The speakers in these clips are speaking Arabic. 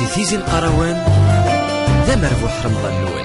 si tizi القروان ذا مربوح رمضان الأول.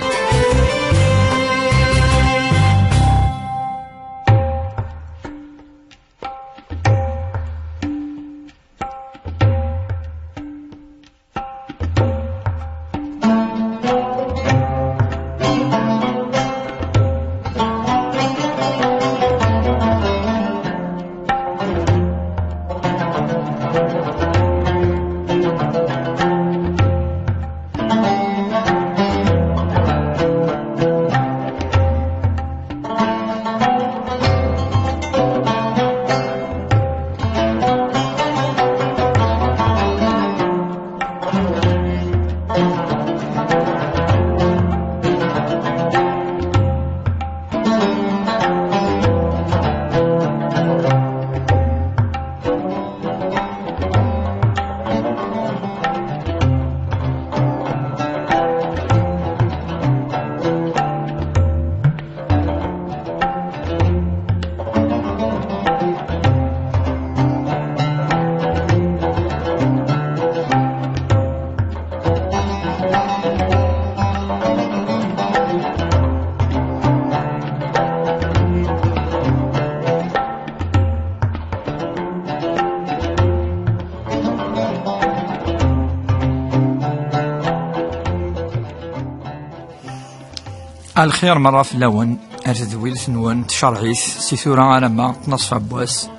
الخير مرة في اللون أرتدويل ثنوان تشرعيث سيثورا على ما تنصف عبواس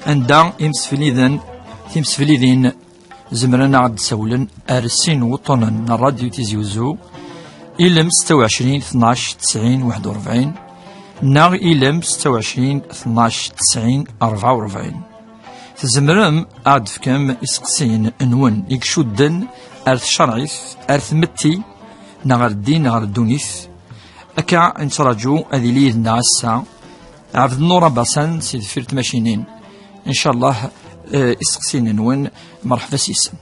عندها تيمسفليذين زمرنا عد سولن أرسين وطنن الراديو تيزيوزو إلم 26 12 90 41 ناغ إلم 26 12 90 44 تزمرم عد فكم إسقسين نون إكشودن أرث شرعيث أرث متي نغر الدين نغر الدونيث أكا نتراجو هذه ليه النعسة عبد النور باسان سيد فيرت ماشينين إن شاء الله إسقسين نون مرحبا سيسن.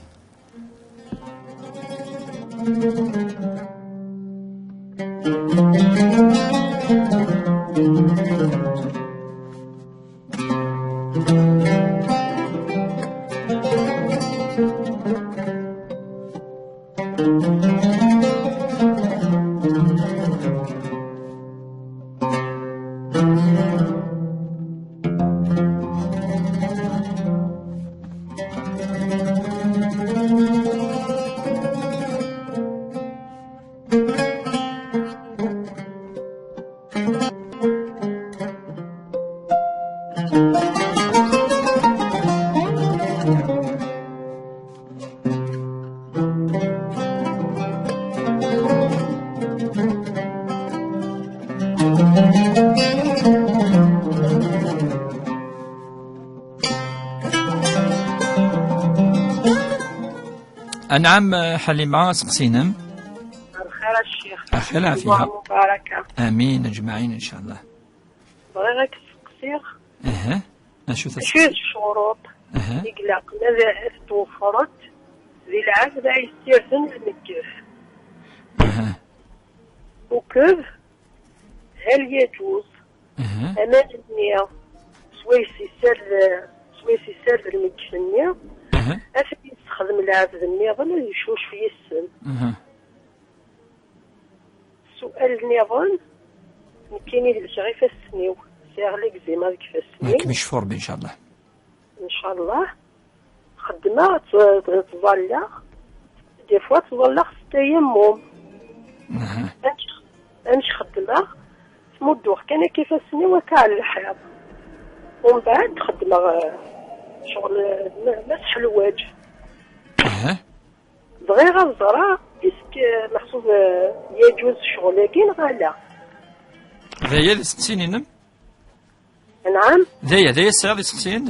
نعم حليمة سقسينم. الخير الشيخ. أخير العافية. مباركة. آمين أجمعين إن شاء الله. بغيت الشيخ. أشو الشروط. يقلق ماذا توفرت ذي العهد يستيرثن المكيف. وكيف هل يجوز أمان النية سويسي سر المكيف النية أفل يستخدم العبد النظام يشوش في السن. سؤال النظام مكيني للشغي فاسنيو سيغلق زي ما ذيك فاسنيو ماك مشفور بإن شاء الله. إن شاء الله خدمة تظلق دي فوا تظلق 6 أيام أنش خدمة تمدوخ كان كيف السنيو وكال الحياة ومن بعد خدمة شغل مسح الوجه. بغي غنزرع اسك محسوب يجوز شغل لكن غالا ذايا ذي 6 سنين. نعم ذايا الساعة ذي 6 سنين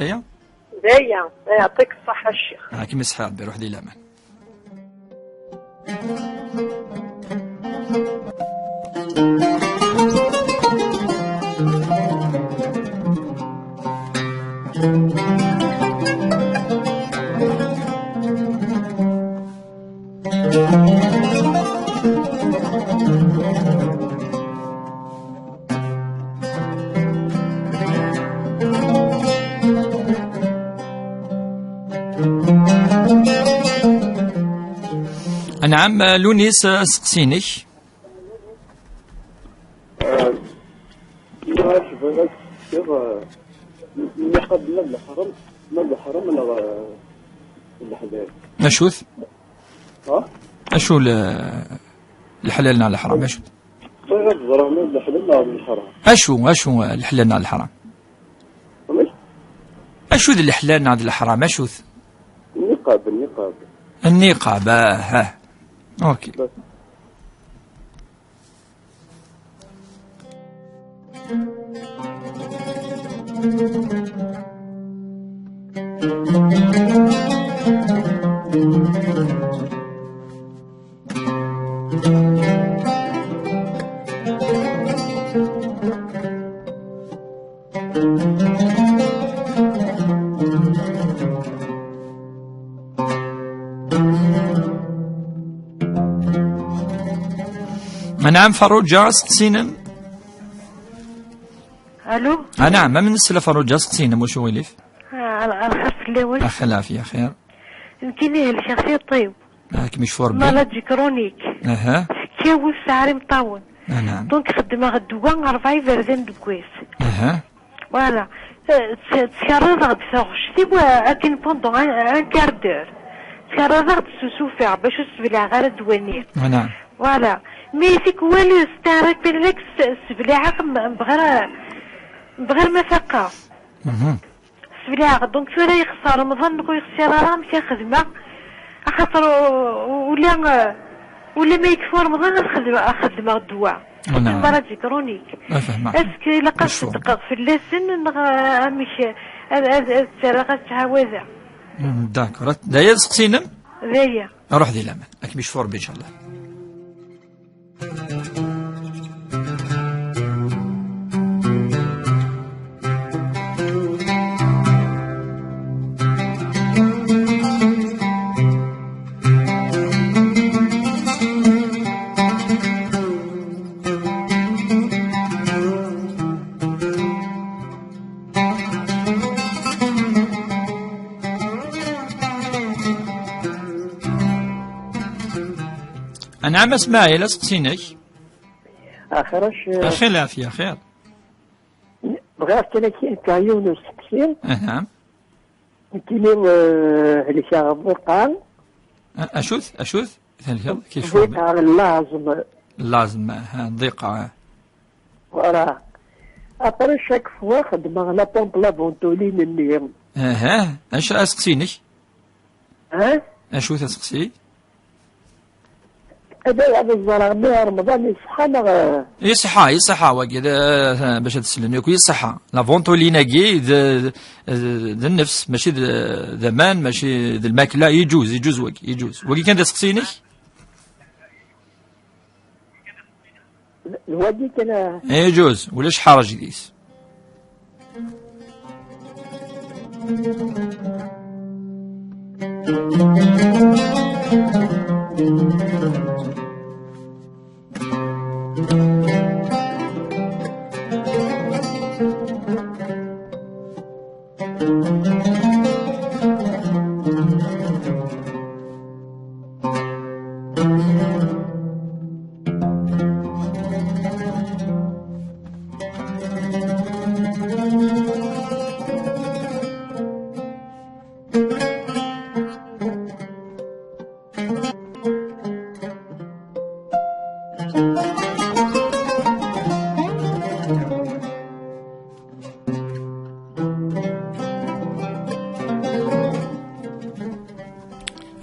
ذايا يعطيك الصحة الشيخ. كيما صحة بروح دي الأمان. نعم لونيس سقسينك. اللي قبل الحرم ما الحرم ولا الحلال؟ اشوث اشو الحلال على الحرام؟ اشو بغيت الزرع ما الحلال على الحرام؟ اشو الحلال على الحرام؟ اشو ذا الحلال على الحرام؟ اشو النقاب ها اوكي. بس. نعم فروجة سقسينم. الو نعم من السلا فروجة سقسينم وشو وليف؟ الخف اللي اخي العافية خير. يمكن الشخصية طيب هاك مشفور بي. مالادي كرونيك. كاوس سعري مطاون. نعم. دونك خدمة غدوان 4 فردان دكويس. فوالا تكرر غد سوغشتي وأكن بوندون ان كاردور. تكرر غد سوسوفير باش السبلع غير دوانير. نعم. فوالا مي فيك والو ستارك بالك السبلع بغير ما فقا. سبلع دونك شو راه يخسر رمضان نكون يخسر راه مشى خدمة خاطر ولا ما يكفو رمضان خدمة الدواء. نعم. مرض كرونيك. اسكو الا قصت تدقق في اللسن مش هذا غتعاوزها. داكور دايا سقسينم. دايا. روح ذي الامان راك مشفور بي ان شاء الله. نعم اسماعيل سقسينك. اخرش اخي العافية خير. بغيت انا كيون سقسين. نعم. كيلو اللي شاغب قال اشوث كيف لازم ضيقة وراه ابري شاك فوا خدمه لا بومب لا فونتولين اللي اش اسقسينك؟ اشوث اسقسي؟ هذا الزرع مي رمضان يصحى يصحى وكذا باش تسلم ياك يصحى لا فونتولينا كي ذا النفس ماشي ذا مان ماشي ذا الماكله يجوز وكي كان تسقسيني الوادي كان يجوز ولاش حرج ديس.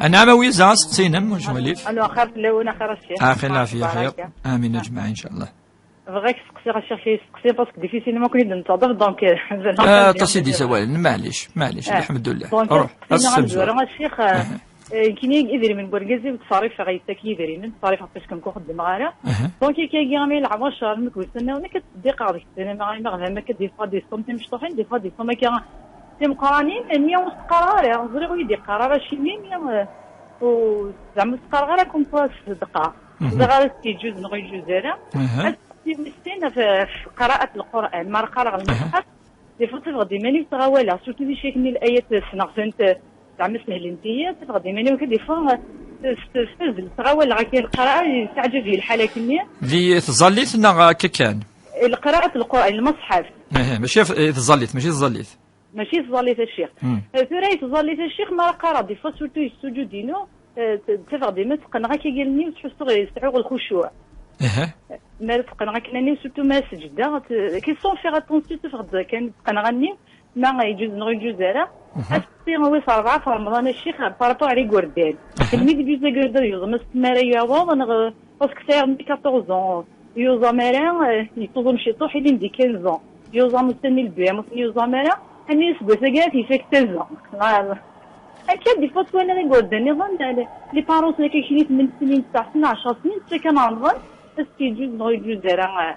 أنا ويزا سقسينم واش وليف؟ أنا خير لون خير الشيخ. أخي العافية خير. آمين أجمعين إن شاء الله. بغيت سقسي غنشرحي سقسي باسكو ديفيسيلمون كنت ننتظر دونك. تصيدي سوالن معليش الحمد لله. روح السلام. الشيخ كاين يدير من بورغازي وتصاريف غيتاكي يديرين تصاريف باش كنكون خدام غالا دونك كي غامي العواش المكوس انا كتدي قاضي انا ما غنما كدي فوا دي صوم مشطوحين دي فوا دي صوم كي تيم قرانين اني وسقرار زري ويدي قرار شي ميم و زعما سقرار كون فوا صدقه زغال يجوز نغي جوزاله مسكينه في قراءه القران ما قرا المصحف دي فوا تغدي ماني تغاولا سورتو دي شيكني الايات سنغسنت زعما سهل انتيا تغدي ماني وكدي فوا استفز تغاول غاكي القراءة تعجب لي الحالة كني ذي تظليت نا كان القراءة القرآن المصحف ماشي تظليت ماشي تظليت الشيخ ثراي تظليت الشيخ ما قرا دي فوا سورتو السجود دينو تفغ ديما تقنغا كيقالني وتحسو يستعوغ الخشوع ما تقنغا كناني سورتو ما سجده كي سون فيغ اتونسيون تفغ كان تقنغني ما يجوز نغيجوز على أسبي هو صار في رمضان الشيخ بارابور على غوردان كلمي دي بيزا غوردان يوزا مستمر ياوا انا باسكو سير 14 ans يوزا مرا يطوزم شي طوح اللي ندي 15 ans يوزا مستني البيع مستني يوزا مرا اني سبوس غات يفيك 16 ans اكيد دي فوت وانا غوردان نظن لي باروس اللي كيشري من سنين 9 سنين 10 سنين حتى كان رمضان اسكي جوز نغيجوز على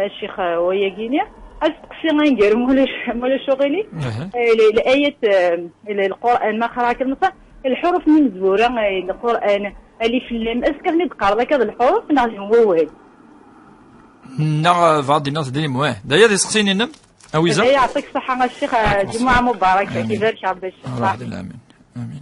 الشيخ وياكيني أستقسي غندير مولا شغلي الآية القرآن ما قراك المصح الحروف من مزبورة القرآن ألف لام أسكرني تقرا ذاك هاد الحروف نعرف هو واحد نا بعض الناس ديما واه دايا دي سقسيني نم أويزا يعطيك الصحة الشيخ جمعة مباركة كيبارك عبد الشيخ آمين آمين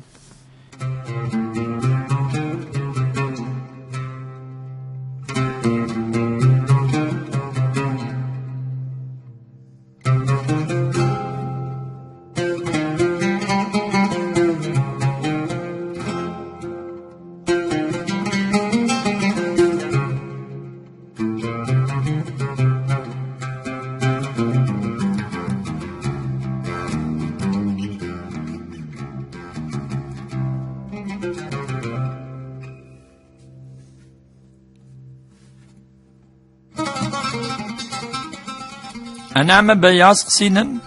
أنا عم بياس قسينم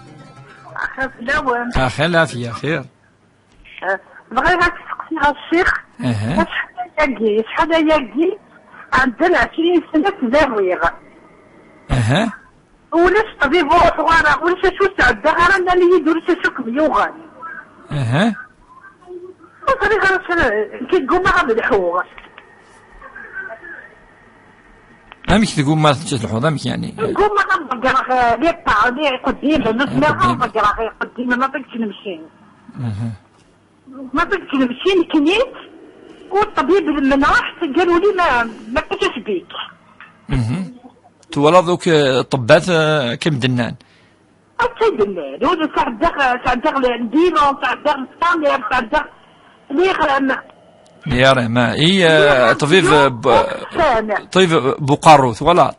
أخي لا في خير بغيت تسقسي على الشيخ شحال ياكي عندنا 20 سنة تزاويغ ولاش طبيب صغار ولاش شو تعدى غير أنا اللي يدور شو كميوغان وطريقة كيقوم غير الحوغ أمك تقول ما تلحظ أمك يعني نقول ما نبقى ليك تعالي قديم نسمع ما نبقى قديم ما بقتش نمشي ما بقتش نمشي كنيت والطبيب من رحت قالوا لي ما بقتش بيك تولى ذوك طبات كم دنان حتى دنان هو تعدغ الدينو تعدغ الثانية تعدغ ليه يا رحمة هي طبيب بقاروث ولا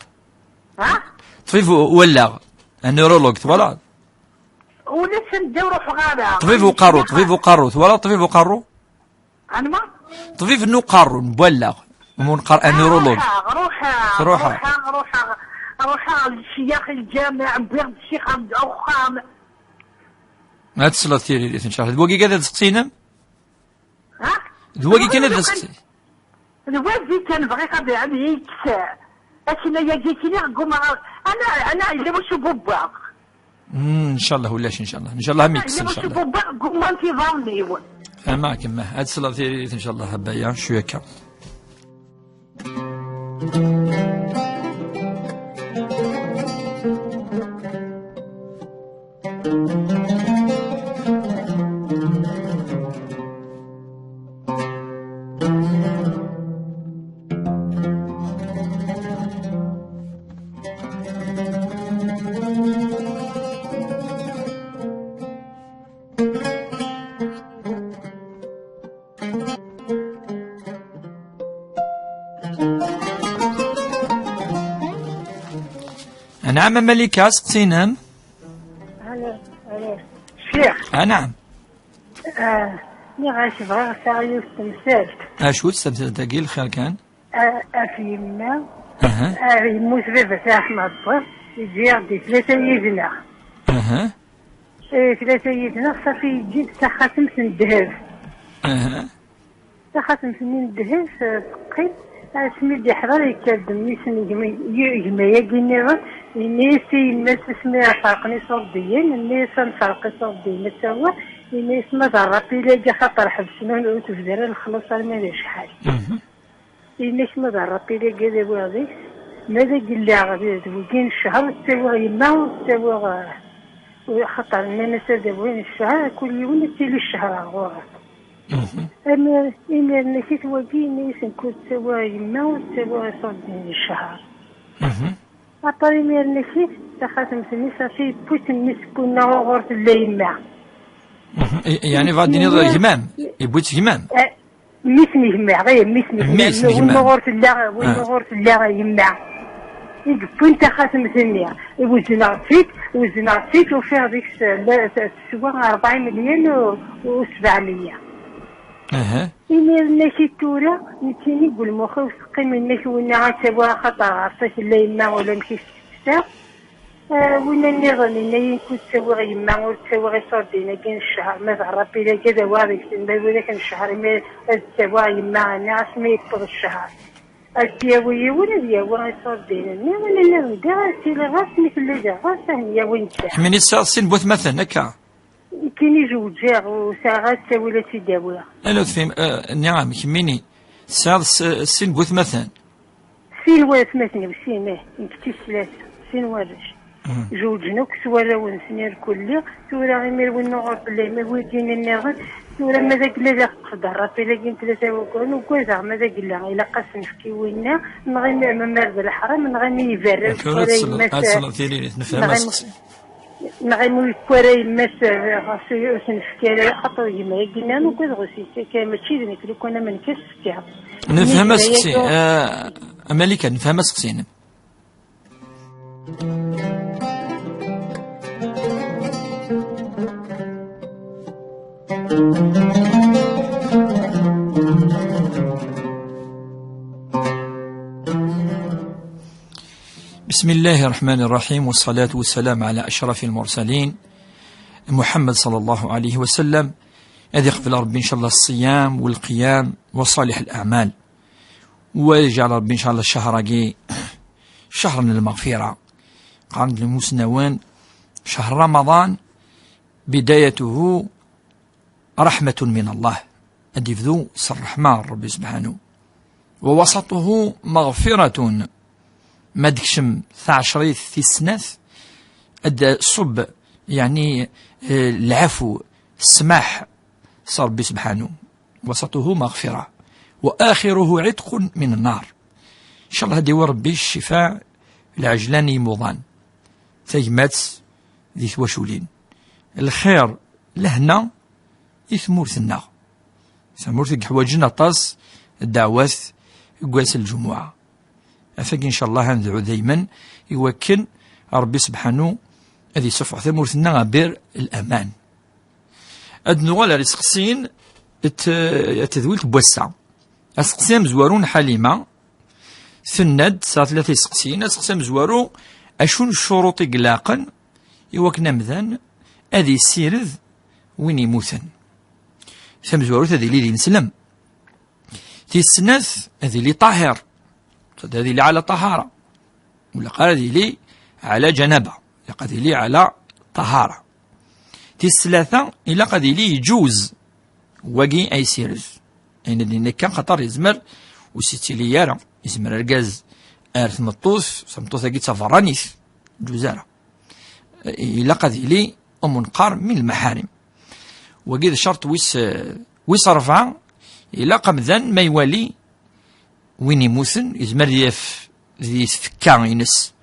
طبيب ولا النيرولوج ولا ولسه ندورو حغاله طبيب بقاروث ولا طبيب بقارو انا ما طبيب نقارو مبلغ ومنقر النيرولوج روح الشيخ الجامع بيرد الشيخ عبد الأوخام ما تصل ثيري إن شاء الله بوقي كذا تسقسينم دواقي كان دسقسي الوالدي كان بغي قضي عليه يكسع لكن يا جيتيني قوم انا اللي مش بوبا ان شاء الله ولاش ان شاء الله هم يكسر ان شاء الله بوبا قوم انت ظني معك ما هاد الصلاه ثيري ان شاء الله هبايا شويه كا نعم ملكة سقسينم شيخ نعم غاش بغا ساعي استمثال شو تستمثل تاقي الخير كان في يما يموت بابا احمد الضر يجي يغدي 3 يدنا 3 يدنا صافي يجي تا خاتم في الذهب تا خاتم في الذهب ثقيل سميدي حضر يكادم يسمي يجمع الناس الناس اسمها فرقني صرديين الناس نفرقي صرديين متساوى الناس ما ضربي لا خاطر حبسنا وتفدر الخلاص ما شحال الناس ما ضربي لا كذا واضي ماذا قال لي غادي وكاين الشهر تساوى يما تساوى خاطر الناس هذا وين الشهر كل يوم تيلي الشهر غور أما نسيت وقيني سنكون سوا يما وسوا صدني الشهر عطاري مير نسيت تخاتم سنسا في بوت مسكونا وغورت الليمة يعني غادي نضرب همام يبوت همام ميسني همام غير ميسني همام وغورت اللغة يما يقفون تخاتم سنيا وزنا فيك وفي هذيك السوا 4 مليون و700 إمير ناشي تورا نتيني يقول مخي وسقي من ناشي وينا غاتسوا خطر عرفتش لا يما ولا مشي ستة وينا نظن إنا يكون تسوي غي يما ولا تسوي غي صردينا كاين الشهر ما تعرف إلا كذا واضح ولا كان الشهر ما تسوي يما أنا عاش ما يكبر الشهر التياوية ولا دياوي غي صردينا أنا ولا لا دا سيلا غاسني في الليلة غاسة هي وين تا حميني سين بوث مثلا هكا كاين يجوجيغ وساعات تساوي لا تداويها أنا تفهم نعم كميني ساعات سين بوث مثلا سين وارث مثلا بسين نكتي 3 سين وارث جوجنا كسوالا ونسنير كلي سورا غير ونغور بلي ما ودينا النغد سورا ماذا قلا لا قدر ربي لاقين 3 وكون وكوزا ماذا قلا الا قاسم في وينا نغي ما مرض الحرام نغي يفرق نغيمو يكواري ماس غاسو سنفكاري خاطر يما قلنا نوكوز غسيتي كان ماشي ذنك لو كنا ما نكسفتيها نفهم سقسي ملكة نفهم سقسينا بسم الله الرحمن الرحيم والصلاة والسلام على أشرف المرسلين محمد صلى الله عليه وسلم الذي يقبل ربي إن شاء الله الصيام والقيام وصالح الأعمال ويجعل ربي إن شاء الله الشهر شهر المغفرة قارن المسنوان شهر رمضان بدايته رحمة من الله أدفذو سر الرحمن ربي سبحانه ووسطه مغفرة ما دكشم 10 في السناث أدى صب يعني العفو السماح صار ربي سبحانه وسطه مغفرة وآخره عتق من النار إن شاء الله هدي وربي الشفاء العجلاني مضان تيمات ذي ثواشولين الخير لهنا يثمورثنا ثمورث حواجنا طاس الدعوات قواس الجمعة أفاق إن شاء الله هندعو دايما يوكل ربي سبحانه هذه صفحة ثمورثنا غبير الأمان أدنو على رسقسين التذويل بوسع أسقسام زوارون حليمة ثند ساعة 3 سقسين أسقسام زوارو أشون الشروط قلاقا يوكنا مذان أذي سيرذ وين يموثن ثم زوارو هذه اللي نسلم تيسناث هذه اللي طاهر هذه اللي على طهارة ولا قال هذه اللي على جنابة قد اللي على طهارة تيسلاثة إلا قد اللي يجوز وقي أي سيرذ أين اللي كان خطر يزمر وسيتي ليارة يزمر الغاز أرث مطوث سمطوث أجي سفرانيث جوزارة إلا قد اللي منقار من المحارم وقيد شرط ويس رفعه إلا قمذان ما يوالي وين يموثن يزمر ذي فكا ينس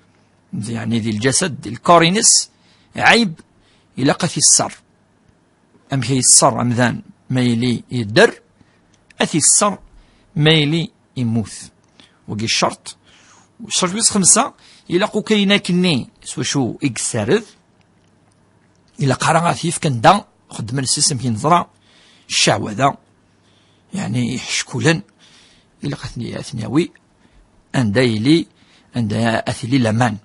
يعني ذي الجسد ذي الكور ينس عيب إلا قثي السر أم هي السر أمذان ما يلي يدر أثي السر ما يلي يموث وقي الشرط والشرط ويس 5 إلا قو كينا كني سوا شو إكسارذ إلا قرا ثيف كان دا خدم السيستم كي نظرا الشعوة ذا يعني حشكولا إلا قثني أثنياوي أندا يلي أندا أثلي لمان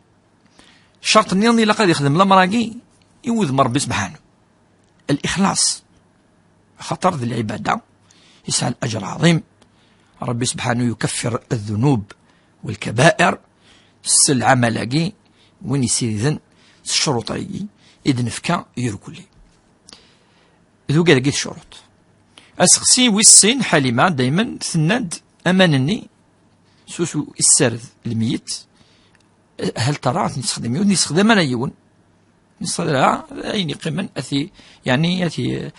الشرط النيرني إلا قد يخدم لمراقي يوذ مربي سبحانه الإخلاص خطر ذي العبادة يسأل أجر عظيم ربي سبحانه يكفر الذنوب والكبائر السلعة ملاقي وين يسير إذن الشروطي إذن فكا يركلي ذو قال قيت شروط أسقسي ويسين حليمة دايما ثناد أمانني سوسو السرد الميت هل ترى نستخدم أنا يون نصدرها أين قمن أثي يعني أثي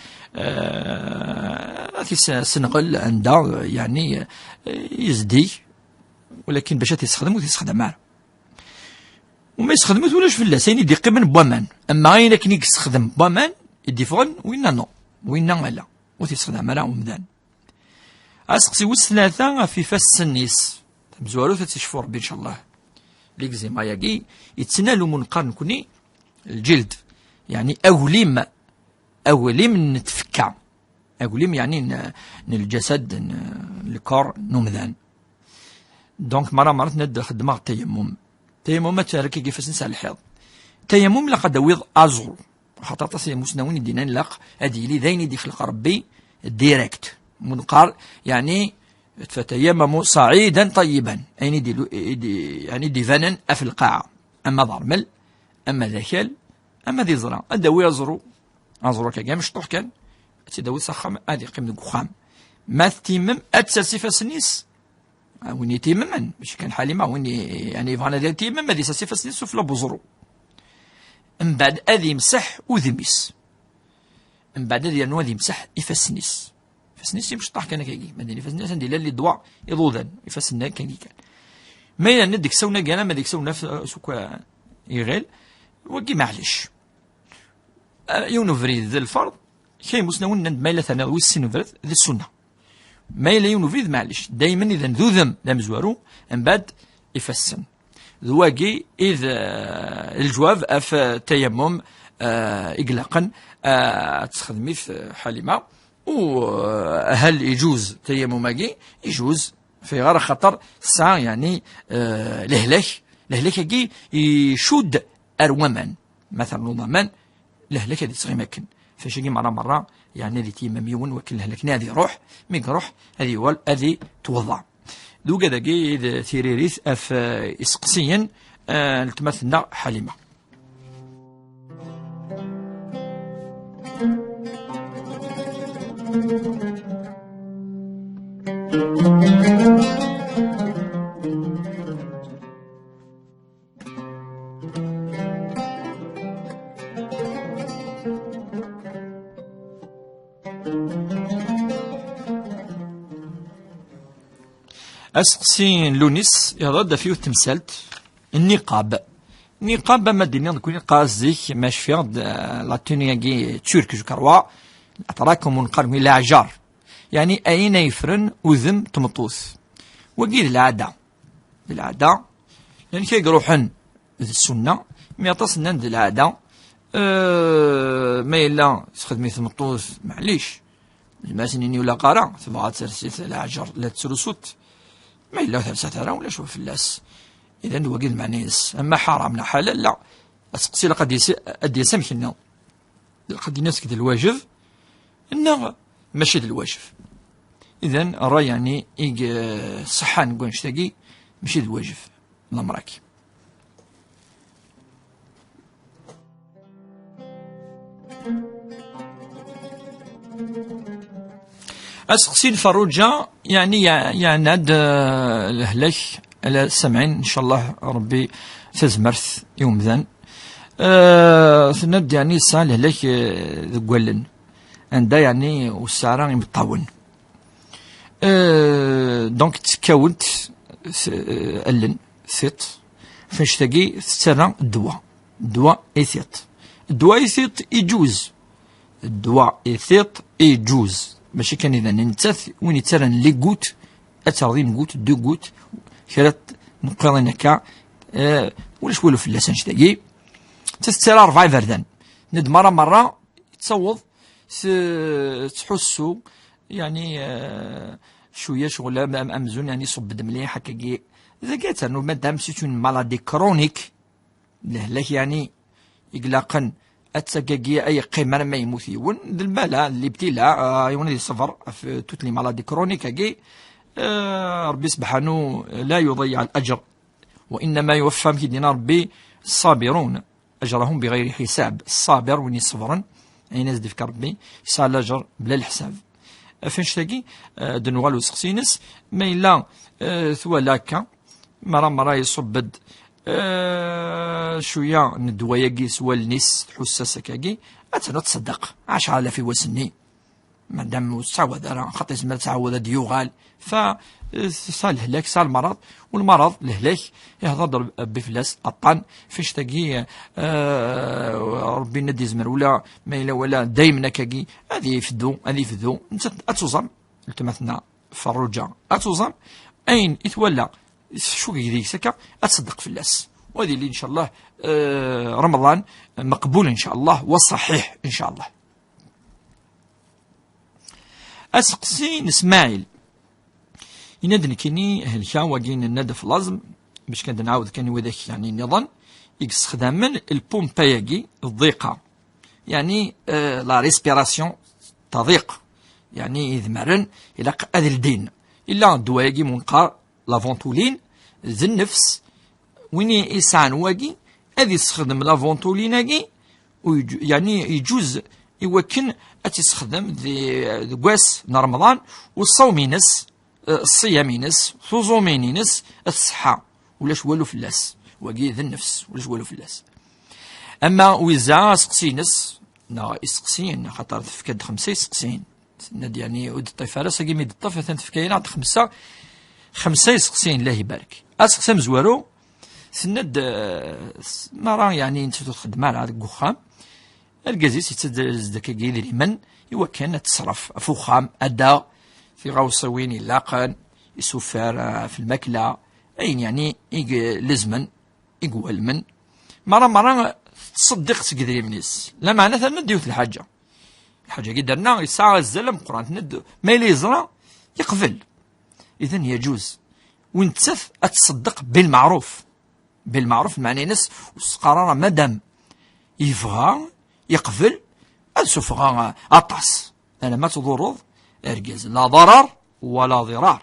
سنغل عندها يعني يزدي، ولكن باش تستخدم وتستخدم معنا وما يستخدموش ولاش فلاس يعني يدي قمن بوامان. أما غير كي يستخدم بوامان يدي فغن وين نو وين لا وتستخدم معنا ومدان. أسقسي وس ثلاثة في فاس النيس مزوارو 3 شهور إن شاء الله. ليكزيما ياكي يتسنالو منقار كوني الجلد يعني أوليم نتفكع أوليم يعني الجسد الكور نمذان. دونك مرات ند خدمة التيمم تاركي كيفاش نسال الحيض تيمم لقد دويض أزغو خاطر تصي مسناوين دينا نلاق هادي لي ذاين يدي خلق ربي ديريكت منقار يعني فتيمموا صعيدا طيبا يعني ديفانا في القاعة. أما ضرمل أما ذاكل أما ذي زرع أدوي أزرو كاع مش طوح كان تدوي سخام هذه قيم القخام ما تيمم أتساسي فاسنيس وين يتيمم باش كان حالي ما وين يعني فانا ديال تيمم هذه ساسي فاسنيس وفلا بوزرو من بعد أذي مسح وذميس من بعد هذه نوع ذي مسح يفسنيس فسنيس مش طاح كان كاكي مادني فسنيس عندي لا اللي ضوع يضوذن يفسنا كان ما إلا نديك سونا كانا ما ديك سونا سوكا يغيل وكي معليش يونفريد ذا الفرض كي مسنون ند ما إلا ثنا ويسينوفريد ذا السنة ما إلا يونفريد معليش دايما إذا ذوذم لا مزوارو من بعد يفسن ذواقي إذا الجواب أف تيمم إقلاقا تخدمي في حليمة وهل يجوز تيمماكي يجوز في غير خطر الساعة يعني لهلاك كي يشود أروامان مثلا نظامان لهلاك هذه تصغي مكن فاش كي مرة يعني هذه تيمميون وكل لهلاك هذه روح ميك روح هذه وال هذه توضع دو كذا كي ثيريريث اف اسقسيا التمثلنا حليمة. أسقسين لونيس يضاد فيه تمثالت النقاب ما دينا نكون قازيك ماش فيه لا تونياكي تشورك جو كروا أتراكم ونقارن إلى عجار يعني أين يفرن وذم تمطوث وقيل العادة يعني كي يروحن السنة ما يتصلنا ند العادة ما إلا تخدمي تمطوث معليش الماسنيني ولا قارا تبغى ترسيت العجر لا تسرسوت ما إلا 3 ترى ولا شوف فلاس إذا هو قيل معنيس أما حرام لا حلال لا أسقسي لقد أدي سمحنا لقد ينسك الواجب إنه ماشي الواجب إذا الرأي يعني صحة نقول نشتاقي ماشي الواجب الله مراكي. أسقسي الفروجة يعني يعناد الهلاك على سمعين إن شاء الله ربي تزمرث يوم ذن سند يعني الساعة الهلاك ذقولن عندها يعني والسعران يمطاون دونك تكونت ألن ثيط فاش تلاقي تسرى الدواء إيثيط يجوز ماشي كان إذا ننتث وين يتسرى لي قوت أترضين قوت 2 قوت كرات نقرن هكا ولاش ولو في اللسان شتاقي تسترى 4 فردان ند مرة تصوض تحسو يعني شويه شغل امزون يعني صب مليح هكاكي اذا كانت انه مادام سيتون مالادي كرونيك لهلاك يعني اقلاقا اتسكاكي اي قيمه ما يموت يون المالا اللي ابتلاء يون الصفر في توت لي مالادي كرونيك هكي ربي سبحانه لا يضيع الاجر وانما يوفى كيدينا ربي الصابرون اجرهم بغير حساب. الصابر وين يصبرن اي ناس ديك ربي يسعى الاجر بلا الحساب. فاش تلاقي دنوالو سقسينس ما إلا ثوالاكا مرة يصبد شويه ندوايا سوا الناس حساسه كاكي اتنا تصدق 10,000 وسني مادام تعود راه خاطر زعما تعود ديوغال ف سا الهلاك سا المرض والمرض الهلاك يهضر بفلاس الطن فاش تاقي ربي ندي زمر ولا ما الا ولا دايما كاكي هذه يفدو انت اتوزم التمثنا فروجا اتوزم اين يتولى شو كيديك سكا اتصدق فلاس وهذه اللي ان شاء الله رمضان مقبول ان شاء الله وصحيح ان شاء الله. اسقسين اسماعيل ينادن كيني هلكا وكين الناد في لازم باش كان نعاود كان وذاك يعني النظام يستخدم من البومباياكي الضيقه يعني لا ريسبيراسيون تضيق يعني يذمرن الى هذا الدين الا دواياكي منقار لا فونتولين ذي النفس وين يسعن واكي هذه يستخدم لا فونتوليناكي يعني يجوز يوكن اتستخدم ذي كواس رمضان والصومينس الصيامينس ثوزومينينس الصحة ولاش والو فلاس واكي ذي النفس ولاش والو فلاس. اما ويزا سقسينس نا يسقسين خاطر تفكد 5 يسقسين ند يعني ود الطفاله ساكي ميد الطفل تنفكاين عند 5 يسقسين الله يبارك اسقسم زوارو سند ما راه يعني انت تخدم على هذاك الوخام الكازيس يتزدك كيدير من ايوا كان تصرف فخام ادا في غوصوين يلاقن يسوفر في الماكله اين يعني لزمن يقول من مرة تصدق تقدري منيس لا معناتها نديو في الحاجه كي درنا يسعى الزلم قران ند ما يلي يزرى يقبل اذا يجوز وانت اتصدق بالمعروف معني ناس قرار مادام يفغى يقبل السفغى اطاس انا ما تضرض ارجز لا ضرر ولا ضرار.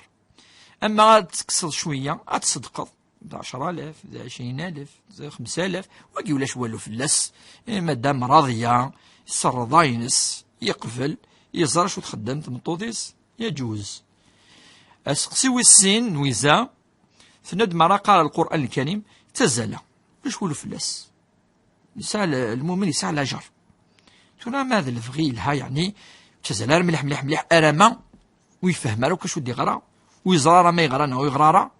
اما تكسر شويه اتصدق 10,000 20,000 5,000 وكي ولاش والو فلاس مادام راضيه يسر ضاينس يقفل يزرع شو تخدم تمطوطيس يجوز. اسقسي والسين ويزا سند مرة قال القران الكريم تزل واش ولو فلاس يسال المؤمن يسال الاجر ترى ماذا الفغي لها يعني تزال مليح ارما ويفهم راه كاش ودي يغرا ويزرا ما يغرانا ويغرارا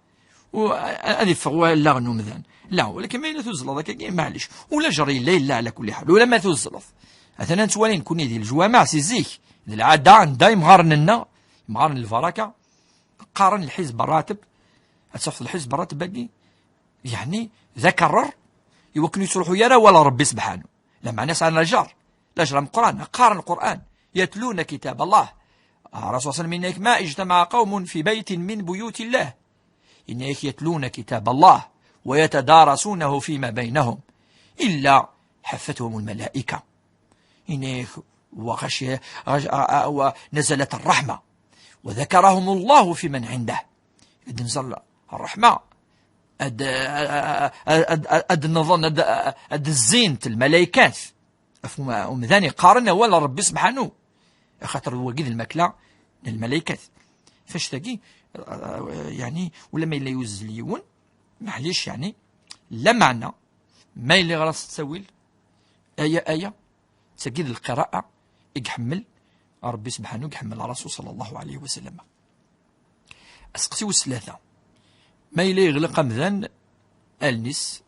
وهذه فغوا لا غنو مذان لا ولكن ما تزل هذاك معليش ولا جري لا على كل حال ولا ما تزل مثلا توالين كوني ديال الجوامع سي زيك العاده دايم مغارن الفركه قارن الحزب الراتب تصف الحزب الراتب باقي يعني ذكرر يوكن يصلحوا يرى ولا ربي سبحانه لا معناش على الجار لا جرى من القران قارن القران يتلون كتاب الله الرسول صلى الله عليه وسلم ما اجتمع قوم في بيت من بيوت الله إنك يتلون كتاب الله ويتدارسونه فيما بينهم إلا حفتهم الملائكة إنك وغشي ونزلت الرحمة وذكرهم الله في من عنده إذ نزل الرحمة أد نظن أد الزينة الملائكات أفهم ذاني قارن ولا ربي سبحانه خاطر هو قيد الماكلة للملائكات فاش تلاقي يعني ولا ما إلا يوز ليون معليش يعني لا معنى ما اللي غراس تسويل آية تسجيل القراءة يحمل ربي سبحانه يحمل الرسول صلى الله عليه وسلم. أسقسي والثلاثة ما إلا يغلق مذان النس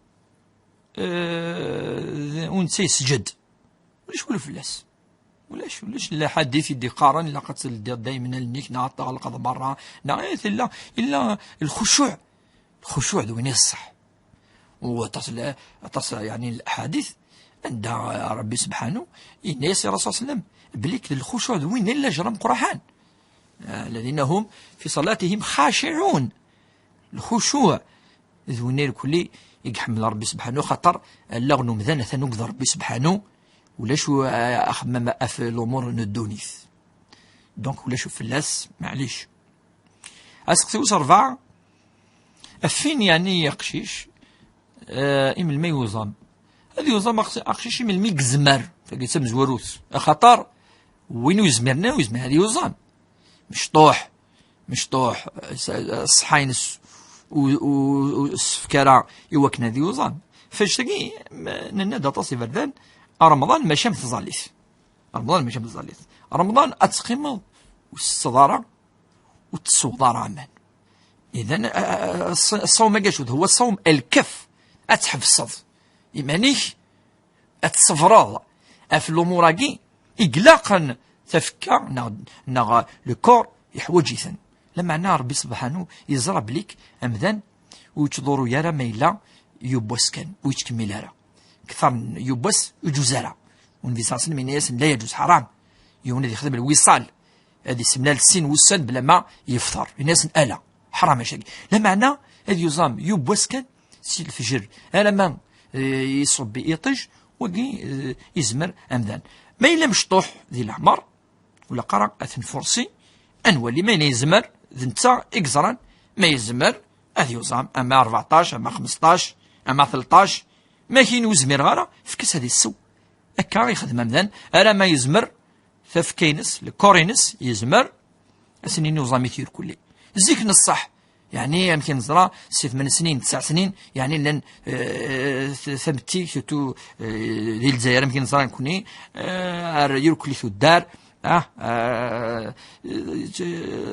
ونسي سجد ولاش ولو فلاس ولاش لا حديث يدي قارن لا قتل دائما النيك نعطى على قد مرة إلا الخشوع ذو وين يصح وتصل يعني الأحاديث عند ربي سبحانه الناس الرسول صلى الله عليه وسلم بليك الخشوع ذو وين إلا جرم قرحان الذين هم في صلاتهم خاشعون الخشوع ذو وين الكل يحمل ربي سبحانه خطر اللغن مذنة ثنقذ ربي سبحانه ولاش أخمم في الأمور ندونيث دونك ولاش فلاس معليش. أسقسي وصرفع أفين يعني يقشيش إم المي وظام هذه وظام أقشيش إم المي قزمر فقيت زوروث خطر وين يزمرنا هذه وظام مش طوح الصحاينس وسفكرا يوكنا ذي وزان فاش تاقي ننادى طاسي بردان رمضان ماشي متظليث رمضان ماشي متظليث رمضان أتقيمض والصدارة وتصوضار عمان. إذن الصوم ما قاش هو الصوم الكف أتحفصد يمانيش أتصفراض في الأموراكي إقلاقا تفكا نغ لو كور يحوج يثن لما عنا ربي سبحانه يزرب ليك أمذن ويتضورو يارا ميلا يبوس كان ويتكمل يارا كثر يبوس وجوزارا ونبي صاصن من ياس لا يجوز حرام يوم اللي يخدم الوصال هذه سمنا السين والسن بلا ما يفطر الناس ألا حرام شيء لما عنا هذه يزام يبوس كان سي الفجر أنا ما يصب بيطج وقي يزمر أمذن ما إلا مشطوح ذي العمر ولا قرا أثن فرسي أنولي ما يزمر ذنتا إكزران ما يزمر هذه يزام أما 14 أما 15 أما 13 ما كاين وزمير غارة فكس هذه السو أكا يخدم أمذن أنا ما يزمر ففكينس الكورينس يزمر أسنين نظام يثير كلي زيك نصح يعني يمكن نزرا 8 سنين 9 سنين يعني لن ثبتي شتو ذي الجزائر يمكن نزرا نكوني يركلي في الدار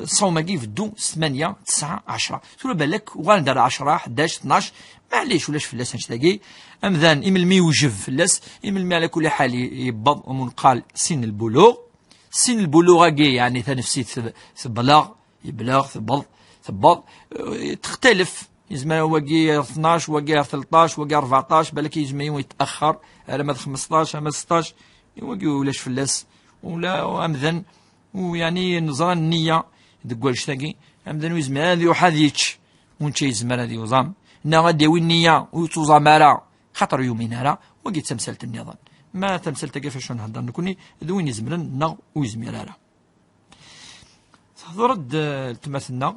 صوماكي في الدو 8 9 10 تقول بالك وغندار 10 11 12 معليش ولاش فلاس نشتاقي أمذان إملمي وجب فلاس إملمي على كل حال يبض ومنقال سن البلوغ سن البلوغ يعني تنفسي ثبلغ يبلغ ثبض تختلف يزمان واقي 12 واقي 13 واقي 14 بالك يجمع يتأخر على 15 على 16 واقي ولاش فلاس ولا أمذن ويعني نظام النية دقوا شتاقي أمذن ويزمان هذه وحديتش ونشي يزمان هذه وزام نا غادي وينية ويتوزامارا خاطر يومين هرا وقي تمثلت النظام ما تمثلت كيفاش نهضر نكوني ذوين يزمرن نا ويزمير هرا تهضرد تمثلنا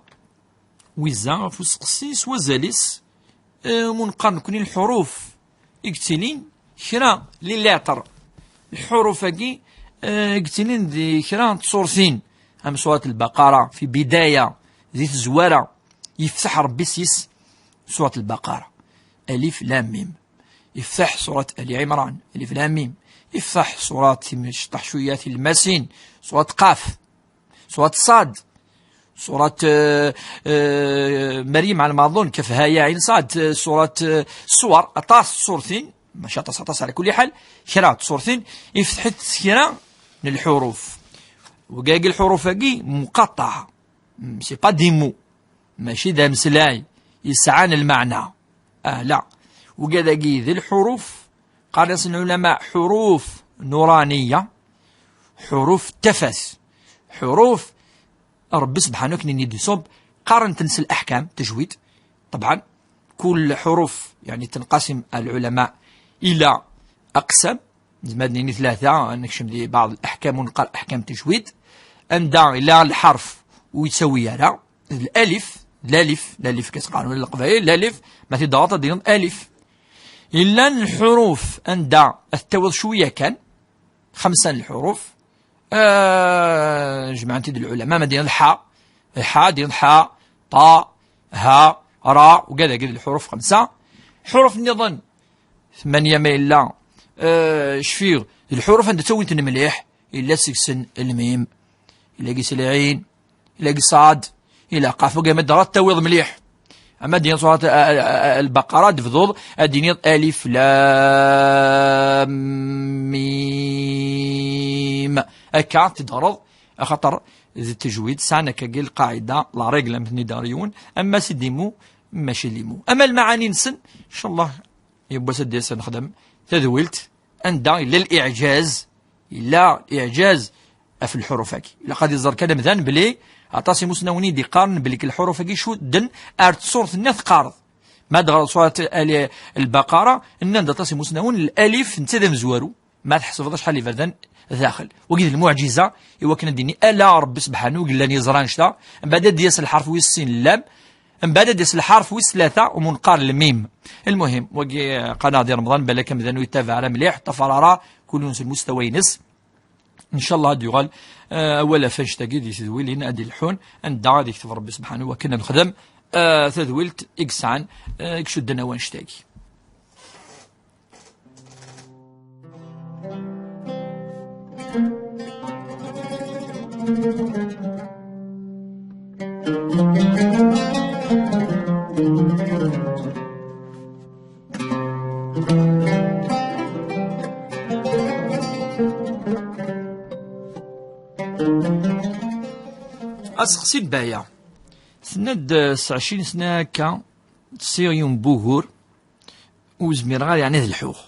ويزا فوسقسيس وزاليس منقارن كوني الحروف اكتلين كرا للعطر الحروف اكي اكتلين ذي كرا تصورثين ام سورة البقرة في بداية ذي الزوارة يفتح ربي سيس سورة البقرة ألف لام ميم يفتح سورة آل عمران ألف لام ميم يفتح سورة مشطح شوية الماسين سورة قاف سورة صاد سورة مريم على ما أظن كفها يا عين صاد سورة الصور أطاس صورتين ماشي أطاس على كل حال كرا صورتين يفتحت كرا من الحروف وقاقي الحروف هاقي مقطعة سي با دي مو ماشي دا مسلاي يسعان المعنى لا وقاقي ذي الحروف قال العلماء حروف نورانية حروف تفس حروف ربي سبحانه كني يدي صوب قارن تنسى الأحكام تجويد طبعا كل حروف يعني تنقسم العلماء إلى أقسام زمادني ثلاثة نكشم دي بعض الأحكام ونقال أحكام تجويد أندع إلى الحرف ويسوي لا الألف كتقالوا القبائل الألف ما تضغط ديال ألف إلا الحروف أندع التوض شوية كان 5 الحروف جماعة العلماء مدينة الحاء ديال الحاء طاء هاء راء وكذا الحروف 5 حروف النظام 8 ما إلا شفيغ الحروف عند تويت مليح إلا سكسن الميم إلا قيس العين إلا قيس صاد إلا قاف وقام الدرات تويض مليح أما ديال صورة البقرة دفضوض ديال ألف لام ميم أكا تدرض خاطر التجويد سانا كاقي القاعدة لا رجل مثني داريون أما سيديمو ماشي ليمو أما المعاني نسن إن شاء الله يبقى سدي سنخدم تذويلت أندى إلا الإعجاز إلا إعجاز في الحروف هاكي إلا قد يزر كذا مثلا بلي عطاسي مسنوني دي قارن بلي الحروف هاكي شو دن أرت صورة الناس قارض ما دغل صورة البقرة إن عطاسي مسنون الألف نتذا مزوارو ما تحسب شحال اللي فردان داخل وقيل المعجزة إوا كان ديني ألا ربي سبحانه قال لي زران شتا من بعد ديس الحرف والسين اللام من بعد ديس الحرف والثلاثة ومنقار الميم المهم وقي قناة ديال رمضان بالك مذنو يتابع على مليح طفرارا كل ينس المستوى ينس إن شاء الله هادو يغال أولا فاش تاقي دي تدوي لنا أدي الحون أن دعا دي كتب ربي سبحانه وكنا نخدم تذويلت إكسعان إكشدنا وانشتاكي. أسقسي البايع سند 29 سنة هكا تصير يوم بوهور وزمير غير يعني ذا الحوخ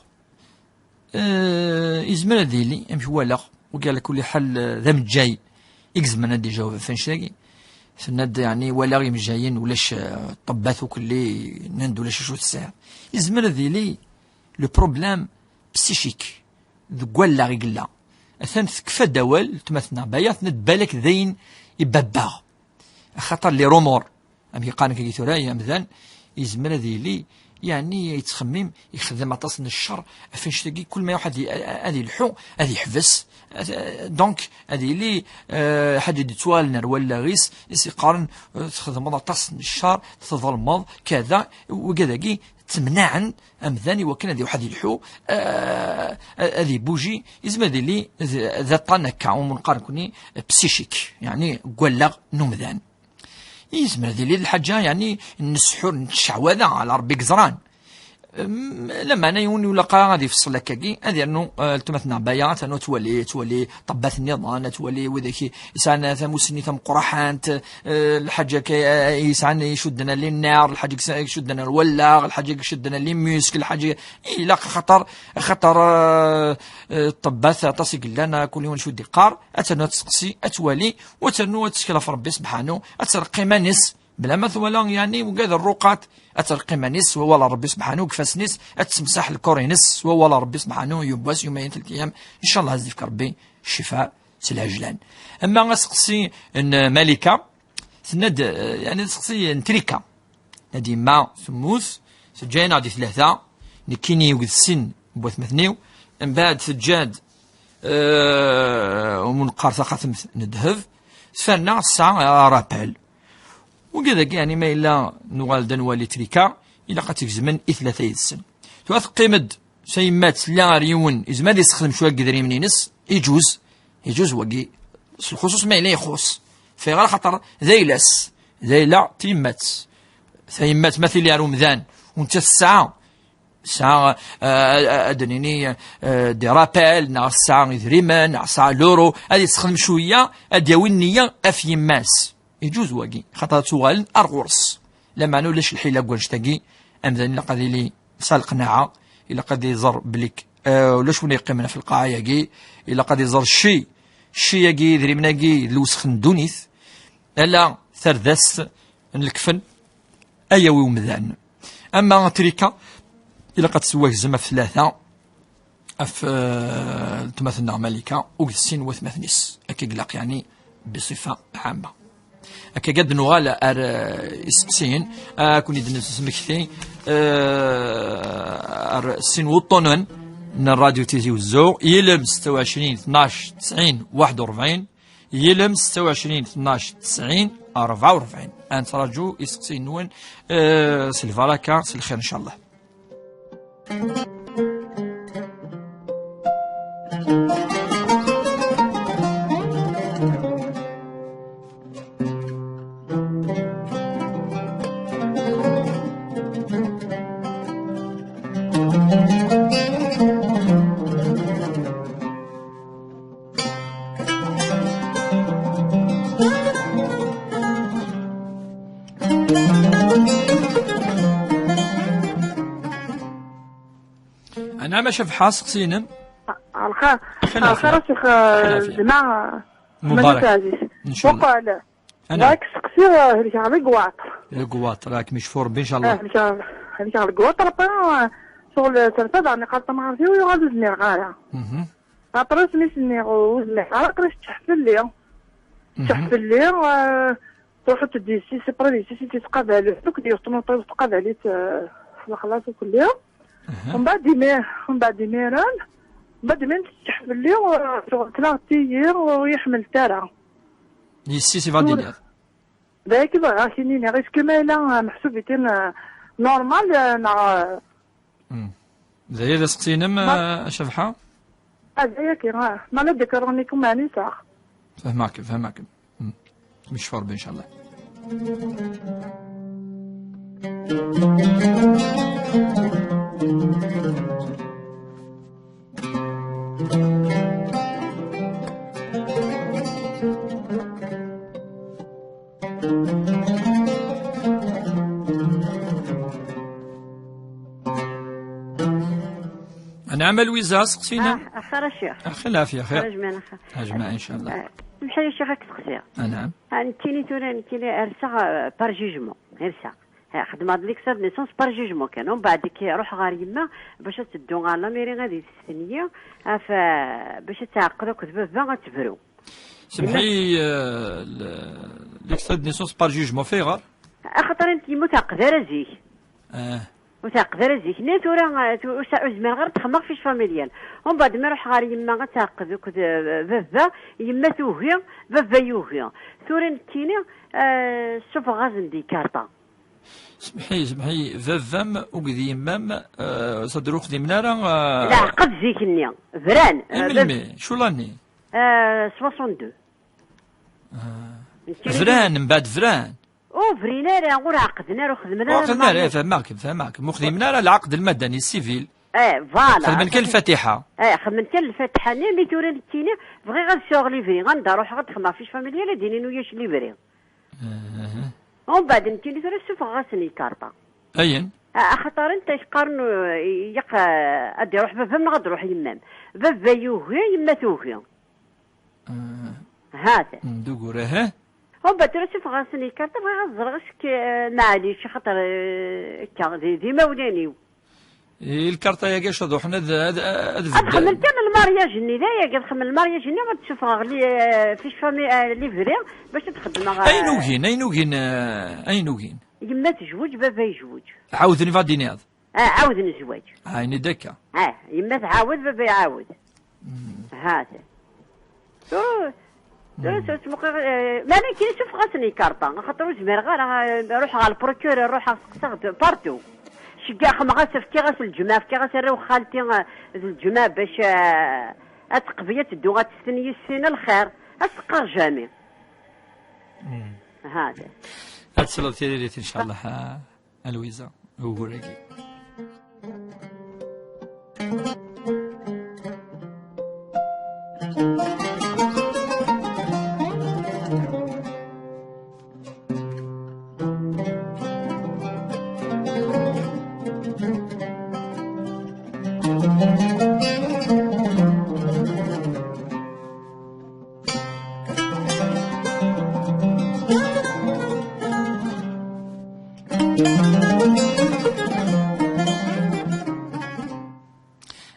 إزمنا ديلي أمش ولا وقال لك كل حل ذا متجاي إكزمنا دي جاوب فنشاقي سند يعني ولا غير مجايين ولاش طباثو كلي نند ولاش شو الساعة إزمنا ديلي لو بروبلام بسيشيك ذو ولا غير قلا أثن كفا دوال تمثنا بايا ثند بالك ذين يبابا خاطر لي رومور أم يقان كي ثرايا مثلا يزمر ذيلي يعني يتخمم يخدم عطاس من الشر فاش تلاقي كل ما واحد هذه الحو هذه يحبس دونك هذه لي حاجه دي توالنر ولا غيس يقارن تخدم عطاس من الشر تظلمض كذا وكذا تمنعا امثاني وكان هذه واحد الحو هذه بوجي يزمر ذيلي ذا طنكا ومنقارن كوني بسيشيك يعني قلق نمذان يزمر ذي الحاجة يعني نسحور نشعوذا على ربي قزران لما انا يوني ولا قا غادي يفصل لك كي هذه انه التمثنا بيات انه تولي طبات النظام تولي وذاك يسعنا ثموسني ثم قرحانت الحاجه كي يسعنا يشدنا للنار الحاجه يشدنا الولاغ الحاجه يشدنا للميسك الحاجه الى خطر الطبات تصيق لنا كل يوم نشد القار اتنو تسقسي اتولي وتنو تشكل ربي سبحانه اترقي منس بلا مثلا يعني وكذا الرقات اترقي منس ولا ربي سبحانه كفاسنس اتسمسح الكورينس ولا ربي سبحانه يبواس يومين 3 ايام ان شاء الله عز ربي الشفاء سلاجلان. اما غسقسي ان ملكه سند يعني سقسي نتريكا هادي ما ثموث سجاينا غادي 3 نكيني وقد السن بوث مثنيو من بعد سجاد ومن قارثه خاتم ندهف سفرنا الساعه رابيل وكذا يعني ما إلا نوال دنوالي تريكا إلا قد تكزمن 3 السن توث قيمد سيمات لا ريون إذا ما يستخدم شوية قدري منينس يجوز وقي الخصوص ما إلا يخص في غير خطر ذيلس ذيلا تيمات سيمات مثل يا رمضان وانت الساعة أدنيني دي رابيل ناع الساعة إذريمان ناع الساعة لورو هذه تستخدم شوية أدياوي النية أفيماس يجوز واقي خاطر توغال أرغورس لما نولش الحيلة قوانشتاقي أمذن إلا قد لي سال قناعة إلا قد يزر بليك ولاش ولا يقيمنا في القاعة ياقي إلا قد يزر الشي ياقي ذري مناقي لوسخن دونيث ألا ثردست الكفن أيوي ومذان. أما تريكا إلا قد سواه زما في 3 تمثلنا ملكة وقسين وثمثنس أكي قلق يعني بصفة عامة أكا قد نغال إسقسين كوني دنس مكثي السين وطنن من الراديو تيزي وزو يلم 26 12 90 41 يلم 26 12 90 44 أنت راجو إسقسين نون سلفالاكا سلخير إن شاء الله. أنا ما شاف حاسق سينم الخير شيخ جماعة مبارك إن شاء الله. وقال راك سقسي هذيك على القواط راك مشفور بإن شاء الله. هذيك على القواط ربنا شغل ترفد عني قالت ما عرفتي ويغادر النغارة عطرت نسني وزني عرقلش تحفل لي تروحو تدي سي سي تتقابل دوك ديال طنوطي تقابل خلاص كل يوم ومن بعد ميران تحفل لي وشغل 3 ايام ويحمل تارا يسي سي فادينير ذاك غاشيني غير كما لا محسوبتين نورمال نا زي إذا سقسينم شفحة هذا كي ما نذكرنيكم معني صح. فهمك مشفور بإن شاء الله. نعم لويزا سقسينا. أخر الشيخ. أخي العافية خير. أجمع إن شاء الله. مشى الشيخ تقصير. نعم. كيني تورا كيني أرسع بار جوجمون أرسع. خدمة ديكسات نيسونس بار جوجمون كان ومن بعد كي روح غار يما باش تدو غالا ميري غادي الثانية باش تعقدو كتبه غتبرو. سمحي ديكسات نيسونس بار جوجمون في غار. خاطر انت متقدر زيك. وتعقد زيك ني تورا زمان غير تخمق فيش فاميليال ومن بعد ما يروح غير يما غتعقد بابا يما توهي بابا يوهي تورا نتيني شوف غازن دي كارطا. سمحي فافام وكذي يمام صدروخ دي منارا لا عقد زيك النيا فران ملمي شو لاني 62 فران من بعد فران فرينا راه غير عقدنا وخدمنا فهمك مخدمنا راه العقد المدني السيفيل فوالا خدمنا كان الفاتحه خدمنا كان الفاتحه مي تورا نتيني بغي غنشوغ ليفري غندروح غتخدم فيش فاميليال ديني وياش ليفري ومن بعد نتيني تورا شوف غاسني كارطا اين خاطر انت قارن يق ادي روح بابا من غتروح يمام بابا يوهي يما توهي هذا دوغور ها ومن بعد شوف غاسني كارطا بغي غزرغش معليش خاطر ديما ولاني الكارطه يا كاش حنا هذا خملت انا المارياج ني ذايا خمل المارياج ني غتشوف غلي فيش فامي ليفري باش تخدم اين وين يما تزوج بابا يزوج عاودني فاديني هذا عاود نزواج عيني دكا يما تعاود بابا يعاود هذا ما كاين شوف غاسني كارطه خاطر زمير غير روح على البروكور روح سقسا بارتو شكا خمغا سفتي غاس الجماع فكي غاس راو خالتي الجماع باش اتقبيه تدو غتستني السنه الخير اسقر جامي هذا هاد ديالي ان شاء الله الويزا هو راكي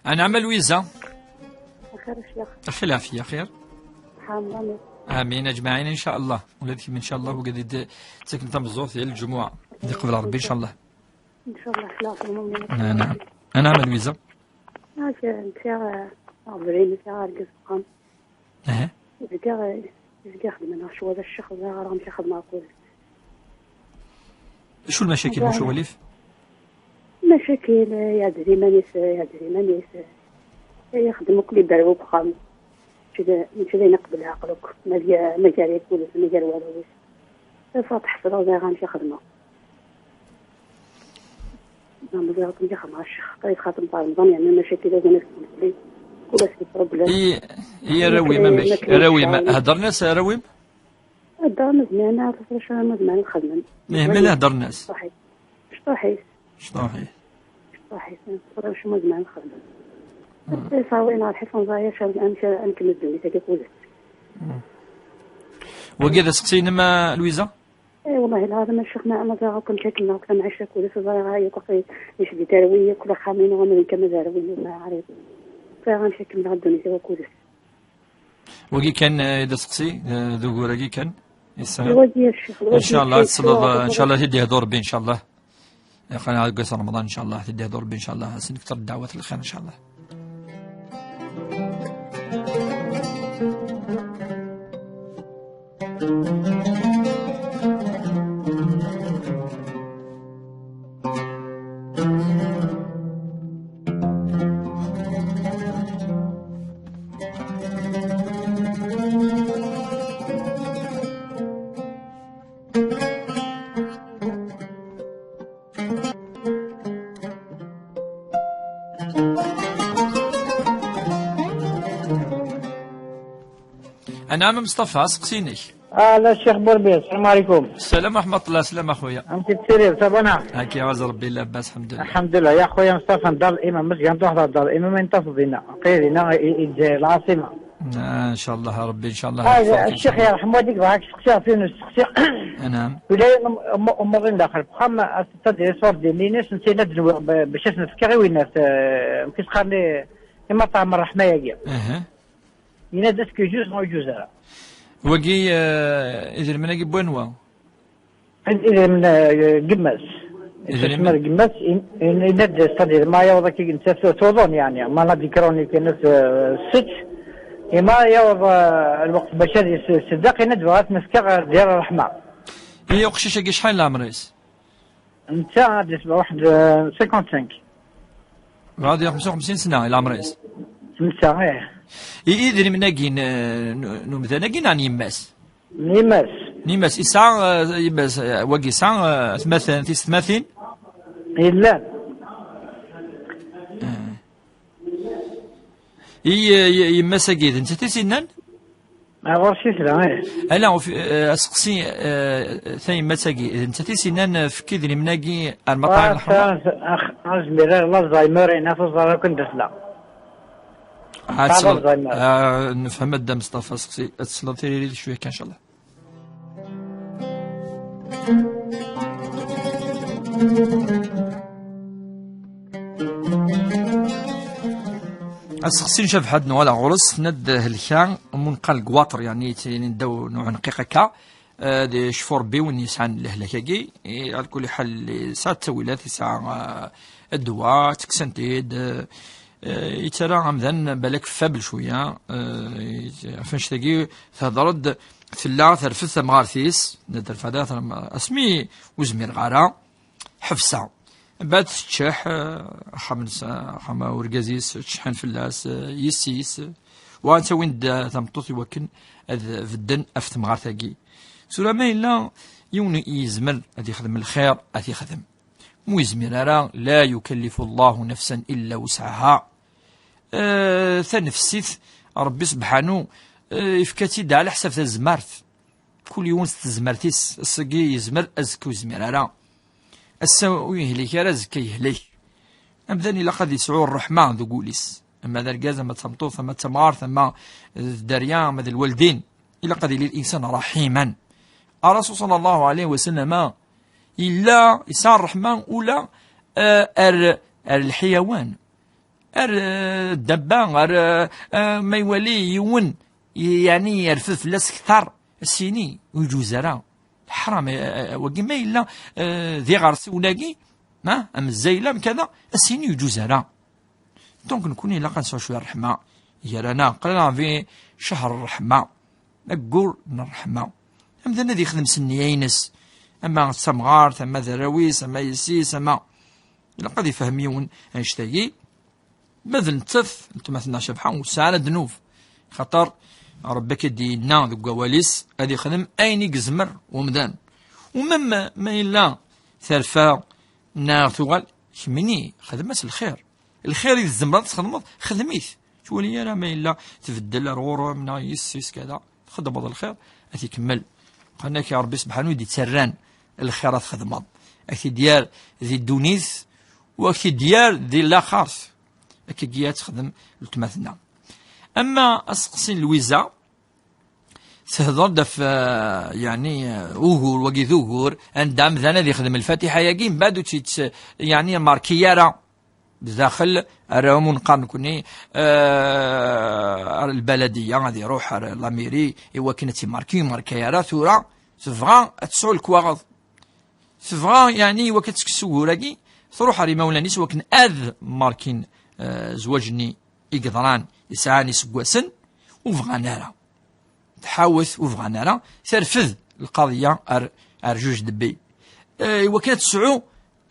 أنا عمل لويزا. خير الشيخ. أخي العافية خير. آمين. آمين أجمعين إن شاء الله ولادكم إن شاء الله وقد تسكن تمزوط ديال الجمعة اللي قبل ربي إن شاء الله. إن شاء الله خلاص المؤمنين. نعم. أنا عمل لويزا. أنت عبرين فيها رقص قام. يزقى خدمنا شو هذا الشيخ ولا راهم ياخذ معقول. شو المشاكل وشو وليف؟ مشاكل يدري مانيس يخدموك اللي داروا بخام كذا ينقبل عقلك ما قال يقول ما قال والو فاتح في روضه غنمشي خدمه ما بغيت نخدم مع الشيخ طيب خاطر رمضان يعني مشاكل وناس لي كل شيء بروبليم هي رويمه ماشي رويمه هضر ناس رويم هضر ناس زعما فاش مزمان نخدم من هضر ناس صحيح واش مزمان نخدم صاوينا الحفظ ضايع شاد نكمل الدنيا تاكل وكذا سقسينا ما لويزا اي والله العظيم الشيخ ما زاغ كنت شكلنا وكان عشرة كل صغيرة هاي وقي نشدي ترويه كل خامين ومن كما ترويه ما عارف فغنشكل مع الدنيا تاكل وكي كان اذا سقسي ذكوركي كان ان شاء الله ان شاء الله تدي دور بي ان شاء الله يا اخي على قصر رمضان ان شاء الله تدي دور بي ان شاء الله سنكثر الدعوات الخير ان شاء الله. نعم مصطفى سقسيني. لا الشيخ بوربيس، السلام عليكم. السلام ورحمة الله. سلام أخويا. أنت تسيري صبانا؟ هاكي عز ربي لاباس الحمد لله. الحمد لله يا خويا مصطفى. دار الإمام مش قام تحضر دار الإمام ينتصدنا قيرنا الجزائر العاصمة. إن شاء الله ربي إن شاء الله. الشيخ يرحم والديك بهاك شخصية فين الشخصية. نعم. ولاية أمورين داخل بخام أستدعي صور ديالي ناس نسينا باش نفكري وين ناس كيسخرني إما طعم الرحمة يجي. ينادس كي جوز ما يجوزها. وقي إذا من أجيب وينوا؟ إذا من قماس. إذا من قماس ينادس تدير ما يوضع كي نسافر توضون يعني ما نذكروني كناس ست. إما يوضع الوقت باش يصدق ينادس غات نفكر ديال الرحمة. هي وقشيشة كي شحال العمريس؟ أنت عاد واحد 55. غادي 55 سنة العمريس. أنت إذا من أجي نمثل أجي عن يماس. نيماس إسعى يماس وقي إسعى 38. إلا. يماس أجي أنت تسنن؟ أغرشي سلام. ألا أسقسي ثاني مساجي أنت تسنن في كذا من أجي المطاعم الحمراء. أزمير الله زايمر هنا في الزرع كنت لا. نفهم الدم مصطفى سقسي اتصلت لي شويه كان ان شاء الله. السقسي نشاف حد ولا غرس ند هلكان منقل قواطر يعني نداو نوع نقيقه دي شفور بي ونيسان لهلكاكي على كل حال ساعه تسويلات ساعه الدواء تكسنتيد يترى عمذن بالك فابل شويه فاش تلاقي تهضرد ثلا ثرفث مغارثيس ندر فدا اسمي وزمير غارة حفصه بعد تشح خمسه خما ورقازيس تشحن فلاس يسيس وانت وين تمطوط يوكن في الدن افت مغارثاكي سورة ما الا يون يزمر غادي يخدم الخير غادي يخدم مو يزمر راه لا يكلف الله نفسا الا وسعها. ثنفسيت ربي سبحانه يفكاتي على حساب الزمارت كل يوم تزمرتيس السقي يزمر ازكو يزمر راه السوي يهليك راه زكي يهليك امذاني الا قد يسعو الرحمن ذو قوليس اما ذا الكاز اما تمطوط اما تمار ثم الدريا اما الوالدين الا قد يلي الانسان رحيما. الرسول صلى الله عليه وسلم الا يسعى الرحمن ولا الحيوان الدبان ما يولي يون يعني يرفض فلاس كثر السيني ويجوز راه حرام وكي ما الا ذي غرس ولاكي ما ام الزايله كذا السيني يجوز راه دونك نكون الا كنسوا شويه الرحمه هي رانا قلنا في شهر الرحمه نقول الرحمه ام ذا الذي يخدم سنيينس اما سمغار ثم ذراويس اما يسيس اما الا قد يفهم يون انشتاقي بذل نتف مثلنا شبحه وسعنا دنوف خطر ربك دينا ذو قواليس هذي يخدم اين يقزمر ومدان ومما ما الا ثالفا نار ثوال شمني خدمت الخير إذا الزمرات تخدمت خدميت شولي راه ما الا تبدل رغور من يسيس كذا خدم هذا الخير اثي كمل قالنا يا ربي سبحانه يدي تسران الخيرات خدمت اكي ديال ذي الدونيس واكي ديال ذي الاخرس كيجيات تخدم التماثلنا. اما اسقسين لويزا تهضر دف يعني اوغور وكي ذوغور عندهم ذا اللي يخدم الفاتحه ياكي من بعد يعني ماركياره بداخل راهم نقارن كوني البلديه غادي يروح لاميري ايوا كانت ماركياره ثورا تبغى تسعو الكواغ تبغى يعني وكتكسو راكي تروح على مولانيس وكن اذ ماركين زواجني يقدران يسعاني سكواسن وفغانارا تحاوث وفغانارا ترفذ القضيه ارجوج دبي وكانت تسعو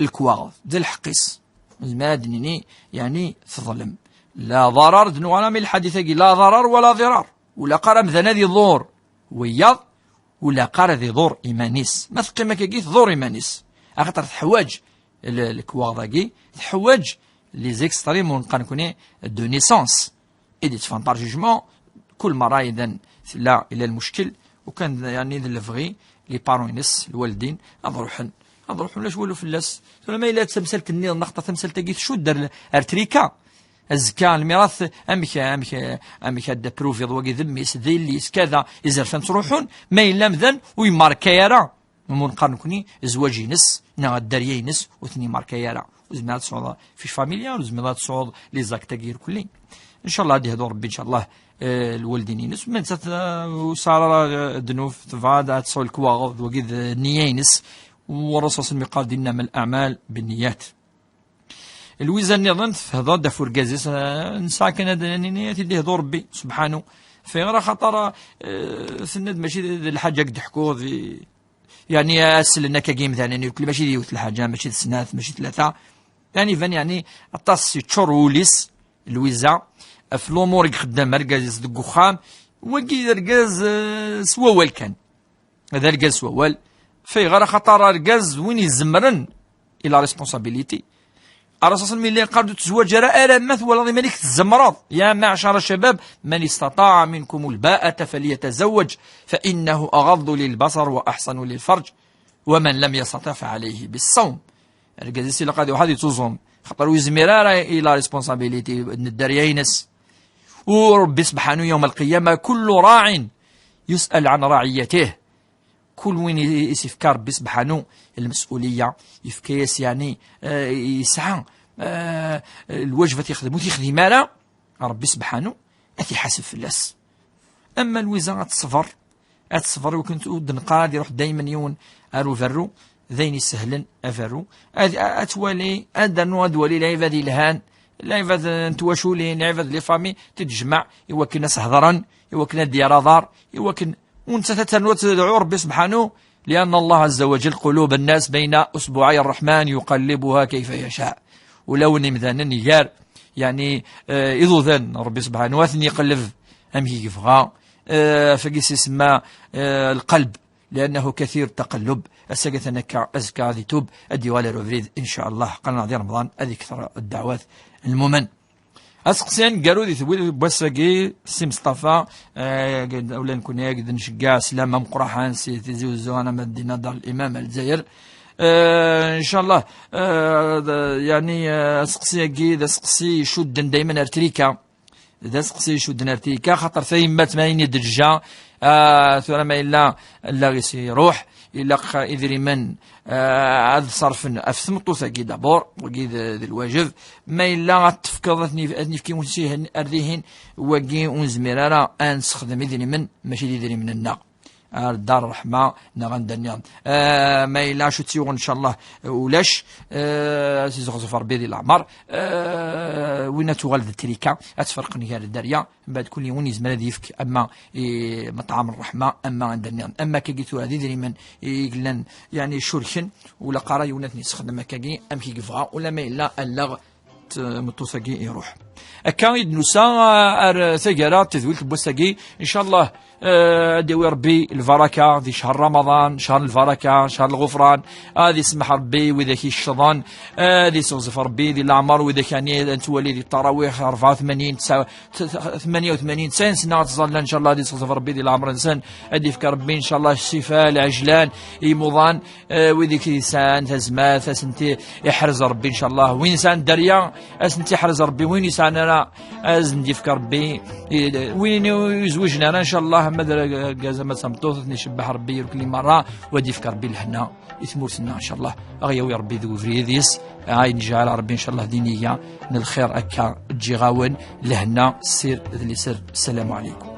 الكواغ ذا الحقيس المادنيني يعني تظلم لا ضرر دنو انا من الحديث لا ضرر ولا ضرار ولا قرم ذا ذي ضور وياض ولا قرا ذي ضور ايمانيس ما تقيمك كي ضور ايمانيس اخطر تحواج الكواغ ذاكي تحواج لي زيكستريم ونبقى نكوني دو نيسونس اي دي تفانطار جوجمون كل مره اذا لا إلى المشكل وكان يعني ذا الفغي لي بارون ينس الوالدين أضروحن لاش ولو فلاس ما إلا تمثل كني النقطة تمثل تجي شو دار ارتريكا الزكاة الميراث أمك هذا بروفي ضوء ذميس ذيليس كذا إذا فهمت تروحون ما إلا مذن ويماركيرا نقارن كوني زواجي نس نا الدريي نس وثني ماركيرا وزميلات صعود في فاميليا وزميلات صعود لي زاك تغيير كلين إن شاء الله هذه هذول ربي إن شاء الله الوالدين ينس من سات وصار دنوف تفادا تصول كواغ وقيد نيينس والرسول صلى الله عليه وسلم إنما الأعمال بالنيات الويزان نظن هذا دافور جازيس نساكن هذا النيات اللي هذو ربي سبحانه في غير خطر سند ماشي الحاجة قد حكوا يعني أسل لنا كجيم ثاني كل ماشي ديوت الحاجة ماشي سنات ماشي ثلاثة يعني فان يعني الطاس تشوروليس الويزا في الأمور خدام رجاز دقو خام وكي رجاز سوال كان هذا رجاز سوال في غير خطر رجاز وين يزمرن إلى ريسبونسابيليتي الرسول صلى الله عليه وسلم قال تزوج رأى مثل ولا ملك الزمرات يا معشر الشباب من استطاع منكم الباءة فليتزوج فإنه أغض للبصر وأحسن للفرج ومن لم يستطع فعليه بالصوم الجزيسي لقد وحدي تزوم خطر ويزمرار إلى ريسبونسابيليتي الدريينس وربي سبحانه يوم القيامة كل راع يسأل عن رعيته كل وين يفكر ربي سبحانه المسؤولية يفكيس يعني يسعى الوجبة تخدم مالا ربي سبحانه أتي حاسب في اللاس أما الوزارة الصفر وكنت أود نقاد يروح دايما يون أرو فرو ذيني سهلا أفرو أتوالي أدنو أدوالي العباد الهان العباد نتواشولين العباد لي فامي تتجمع يوكلنا سهضرا يوكلنا ديار يوكل وانت تدعو ربي سبحانه لأن الله عز وجل قلوب الناس بين أصبعي الرحمن يقلبها كيف يشاء ولو نمذانا نيار يعني إذو ذن ربي سبحانه واثني يقلب أمهي يفغى فقيس يسمى القلب لأنه كثير تقلب أساقثنك أزكى ذي توب الديوال روفريد إن شاء الله قلنا ذي رمضان أذي كثر الدعوات المؤمن أسقسين قالوا ذي ثبوت بوساقي سي مصطفى أولا نكون يقد نشقع سلامة مقرحان سي تزيوزو أنا مدينة دار الإمام الجزائر إن شاء الله يعني أسقسي أكيد أسقسي شدن دايما أرتريكا إذا سقسي شدن أرتريكا خاطر ثيمات ما يدرجا ثم ما إلا غيسي روح إلا إذري من عاد صرفن أفثمطوثا كي دابور وكي ذي الواجب ما إلا تفكر أثني في كيمونسيه أرديهن وكي ونزميرارا أنسخدم إذري من ماشي إذري من النار الدار الرحمة نغندنيان ما إلا شو تسيغن إن شاء الله ولاش سيزغزفر بيدي العمر وين تغلد التريكا أتفرقني هذا الدريا بعد كل يوم يزمل هذا يفك أما مطعم الرحمة أما عندنيان أما كيجيتو هذه دري من يقلن يعني شرخن ولا قرا يونتني سخدم كاجي أم كي يفغى ولا ما إلا اللغ متوسقي يروح أكايد نساء ثجرة تذويل بوسقي إن شاء الله ديوي ربي البركة في شهر رمضان شهر البركة شهر الغفران هذه يسمح ربي وإذا كي الشضان هذه يصرف ربي ذي العمر وإذا كان أنت ولي التراويح 84 88 سنة تصلى إن شاء الله هذه يصرف ربي ذي العمر إنسان هذه يفكر ربي إن شاء الله الشفاء العجلان يمضان وإذا كي إنسان تزمات أسنتي يحرز ربي إن شاء الله وين إنسان دريا أسنتي يحرز ربي وين إنسان أنا أزن يفكر ربي وين يزوجنا أنا إن شاء الله ماذا جازمة سمطوث نشبح ربي كل مرة ودي فكر بالهنا يثمر سنة إن شاء الله أغيوي ربي ذو فريديس هاي نجعل ربي إن شاء الله دينية من الخير أكا تجيغاون لهنا سير ذلي سر السلام عليكم.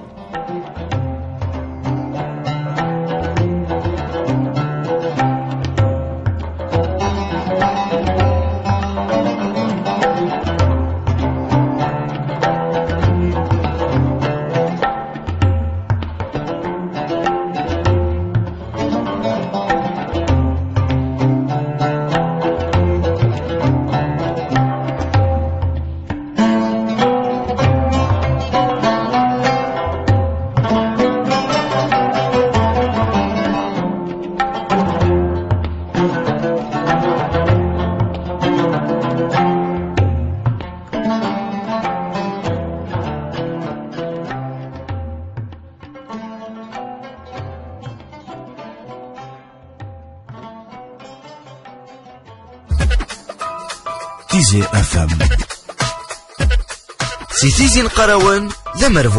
تيزي FM سي تيزي نقراون ذا مرفوح.